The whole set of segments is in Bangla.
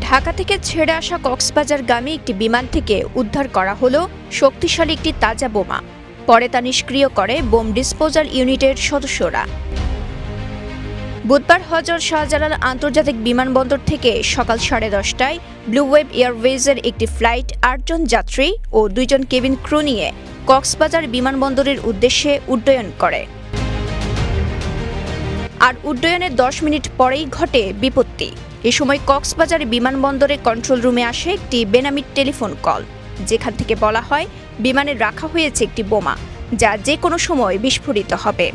ঢাকা থেকে ছেড়ে আসা কক্সবাজারগামী একটি বিমান থেকে উদ্ধার করা হলো শক্তিশালী একটি তাজা বোমা। পরে তা নিষ্ক্রিয় করে বোম ডিসপোজাল ইউনিটের সদস্যরা। বুধবার হযরত শাহজালাল আন্তর্জাতিক বিমানবন্দর থেকে সকাল 10:30টায় ব্লু ওয়েব এয়ারওয়েজের একটি ফ্লাইট 8 জন যাত্রী ও 2 জন কেবিন ক্রু নিয়ে কক্সবাজার বিমানবন্দরের উদ্দেশ্যে উড্ডয়ন করে। আর উড্ডয়নের 10 মিনিট পরেই ঘটে বিপত্তি। এ সময় কক্সবাজার বিমানবন্দরের কন্ট্রোল রুমে আসে একটি বেনামি টেলিফোন কল, যেখান থেকে বলা হয় বিমানে রাখা হয়েছে একটি বোমা, যা যে কোনো সময় বিস্ফোরিত হবে।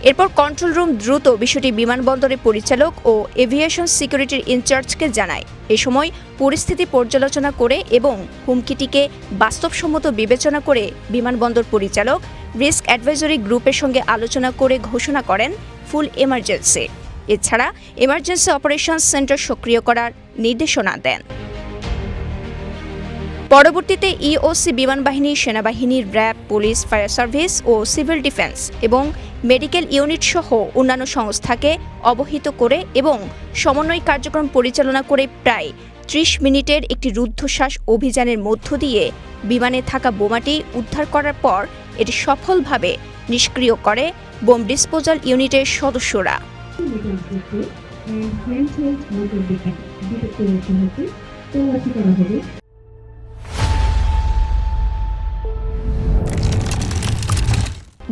এরপর কন্ট্রোল রুম দ্রুত বিষয়টি বিমানবন্দরের পরিচালক ও এভিয়েশন সিকিউরিটির ইনচার্জকে জানায়। এ সময় পরিস্থিতি পর্যালোচনা করে এবং হুমকিটিকে বাস্তবসম্মত বিবেচনা করে বিমানবন্দর পরিচালক রিস্ক অ্যাডভাইজরি গ্রুপের সঙ্গে আলোচনা করে ঘোষণা করেন ফুল এমার্জেন্সি। এছাড়া এমার্জেন্সি অপারেশনস সেন্টার সক্রিয় করার নির্দেশনা দেন। পরবর্তীতে ইওসি বিমান বাহিনী, সেনাবাহিনীর র্যাব, পুলিশ, ফায়ার সার্ভিস ও সিভিল ডিফেন্স এবং মেডিকেল ইউনিট সহ অন্যান্য সংস্থাকে অবহিত করে এবং সমন্বয় কার্যক্রম পরিচালনা করে প্রায় 30 মিনিটের একটি রুদ্ধশ্বাস অভিযানের মধ্য দিয়ে বিমানে থাকা বোমাটি উদ্ধার করার পর এটি সফলভাবে নিষ্ক্রিয় করে বোম ডিসপোজাল ইউনিটের সদস্যরা।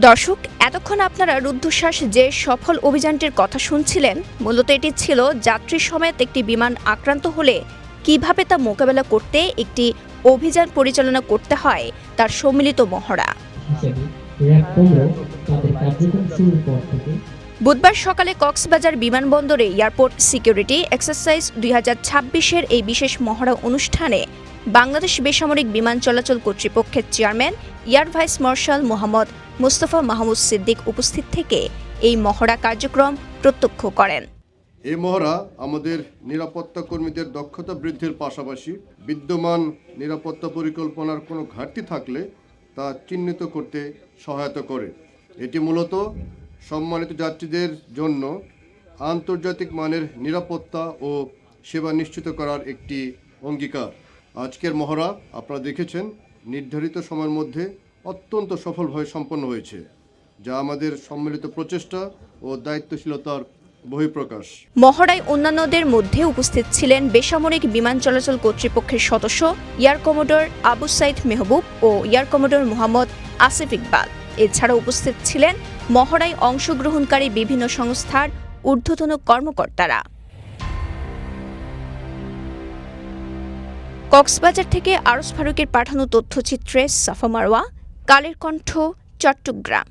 দর্শক, এতক্ষণ আপনারা রুদ্ধশ্বাস যে সফল অভিযানটির কথা শুনছিলেন, মূলত এটি ছিল যাত্রী সমেত একটি বিমান আক্রান্ত হলে কিভাবে তা মোকাবেলা করতে একটি অভিযান পরিচালনা করতে হয় তার সম্মিলিত মহড়া। বুধবার সকালে কক্সবাজার বিমানবন্দরে এয়ারপোর্ট সিকিউরিটি এক্সারসাইজ 2026-এর এই বিশেষ মহড়া অনুষ্ঠানে বাংলাদেশ বেসামরিক বিমান চলাচল কর্তৃপক্ষের chairman air vice marshal Mohammad Mustafa Mahmud Siddique উপস্থিত থেকে এই মহড়া কার্যক্রম প্রত্যক্ষ করেন। এই মহড়া আমাদের নিরাপত্তা কর্মীদের দক্ষতা বৃদ্ধির পাশাপাশি বিদ্যমান নিরাপত্তা পরিকল্পনার কোনো ঘাটতি থাকলে তা চিহ্নিত করতে সহায়তা করে। এটি মূলত সম্মানিত যাত্রীদের জন্য আন্তর্জাতিক মানের নিরাপত্তা ও সেবা নিশ্চিত করার একটি অঙ্গীকার। আজকের মহড়া আপনারা দেখেছেন নির্ধারিত সময়ের মধ্যে অত্যন্ত সফলভাবে সম্পন্ন হয়েছে, যা আমাদের সম্মিলিত প্রচেষ্টা ও দায়িত্বশীলতার বহিঃপ্রকাশ। মহড়ায় অন্যান্যদের মধ্যে উপস্থিত ছিলেন বেসামরিক বিমান চলাচল কর্তৃপক্ষের সদস্য এয়ার কমোডর আবু সাইদ মেহবুব ও এয়ার কমোডর মোহাম্মদ আসিফ ইকবাল। এছাড়া উপস্থিত ছিলেন মহড়ায় অংশগ্রহণকারী বিভিন্ন সংস্থার ঊর্ধ্বতন কর্মকর্তারা। কক্সবাজার থেকে আরস ফারুকের পাঠানো তথ্যচিত্রে সাফা মারওয়া, কালের কণ্ঠ, চট্টগ্রাম।